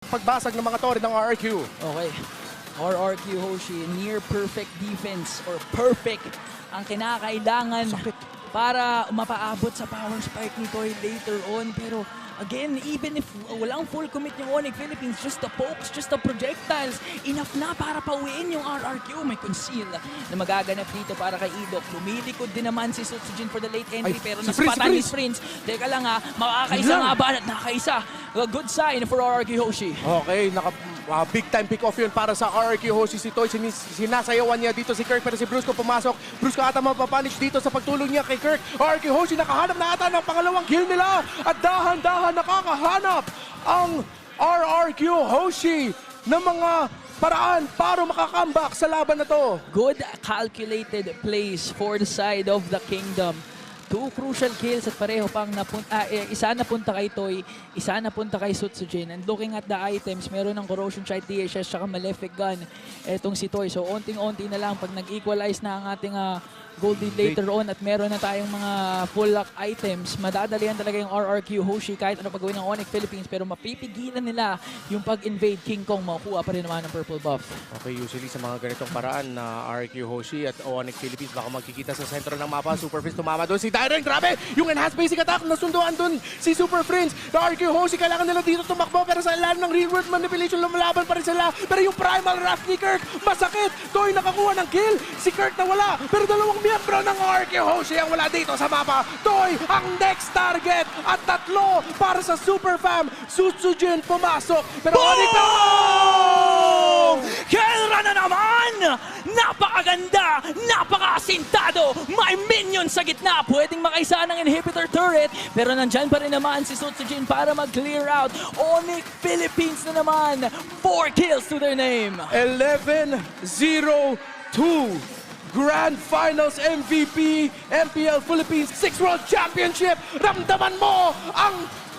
pagbasag ng mga torre ng RRQ. Okay. RRQ Hoshi, near perfect defense or perfect ang kinakailangan para mapaabot sa power spike ni Toy later on. Pero again, even if walang full commit yung Onyx Philippines, just the pokes, just the projectiles, enough na para pauwiin yung RRQ. May conceal na magaganap dito para kay Idok. Lumilikod din naman si Sutsujin for the late entry, pero naspatan ni Prince. Teka lang ha, makakaisa nga ba at nakaisa? A good sign for RRQ Hoshi. Okay, big time pick off yun para sa RRQ Hoshi. Si Toy, sinasayawan niya dito si Kirk, pero si Brusco pumasok. Brusco ata mapapunish dito sa pagtulong niya kay Kirk. RRQ Hoshi nakahanap na ata ng pangalawang kill nila. At dahan-dahan nakakahanap ang RRQ Hoshi ng mga paraan para makakambak sa laban na to. Good calculated plays for the side of the Kingdom. 2 crucial kills at pareho pang isa napunta kay Toy, isa napunta kay Sutsujin. And looking at the items, meron ng Corrosion Strike DHS at Malefic Gun etong si Toy. So onting-onti na lang pag nag-equalize na ang ating gold lead later on at meron na tayong mga full lock items, madadalian talaga yung RRQ Hoshi kahit ano pagawin ng Onyx Philippines, pero mapipigilan nila yung pag-invade King Kong. Makukuha pa rin naman ng purple buff. Okay, usually sa mga ganitong paraan na RRQ Hoshi at Onyx Philippines baka magkikita sa sentro ng mapa. Super Prince tumama doon. Si Dyren, grabe! Yung enhanced basic attack, nasunduan doon si Super Prince. Na RRQ Hoshi, kailangan nila dito tumakbo, pero sa ilalim ng real world manipulation, lumalaban pa rin sila. Pero yung primal wrath ni Kirk, masakit! Toy nakakuha ng kill, si Kirk nawala, pero dalawang miyembro ng RRQ Hoshi ang wala dito sa mapa. Toy ang next target at 3 para sa Super Fam. Sutsujin pumasok, pero Onyx na... Kelra na naman! Napakaganda! Napakasintado! May minion sa gitna! Pwedeng makaisa ng inhibitor turret, pero nandyan pa rin naman si Sutsujin para mag-clear out. Onyx Philippines na naman! 4 kills to their name! 11-0-2. Grand Finals MVP, MPL Philippines 6 World Championship. Ramdaman mo ang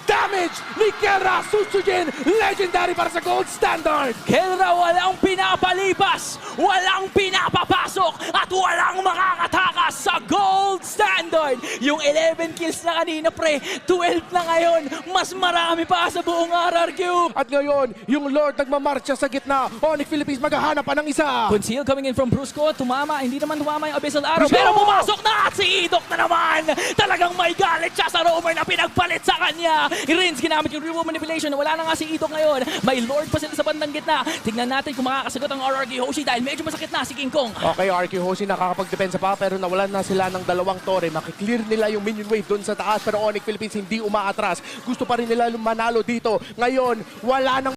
damage ni Kelra Sutsujin. Legendary para sa Gold Standard. Kelra walang pinapalipas, walang pinapapasok, at walang makakatakas sa Gold Standard. Yung 11 kills na kanina pre, 12 na ngayon. Mas marami pa sa buong RRQ. At ngayon, yung Lord nagmamarcha sa gitna. Onyx Philippines maghahanap pa ng isa. Conceal coming in from Brusco. Tumama, hindi naman tumama yung Abyssal Arrow. Brusco! Pero pumasok na at si Idok na naman. Talagang may galit siya sa roamer na pinagpalit sa kanya. Rins ginamit yung real manipulation. Wala na nga si Idok ngayon. May Lord pa sila sa bandang gitna. Tignan natin kung makakasagot ang RRQ Hoshi dahil medyo masakit na si King Kong. Okay, RRQ Hoshi nakakapag-depensa pa pero nawalan na sila ng 2 torre. Makiklear nila yung minion wave doon sa taas pero Onyx Philippines hindi umaatras. Gusto pa rin nila manalo dito. Ngayon, wala nang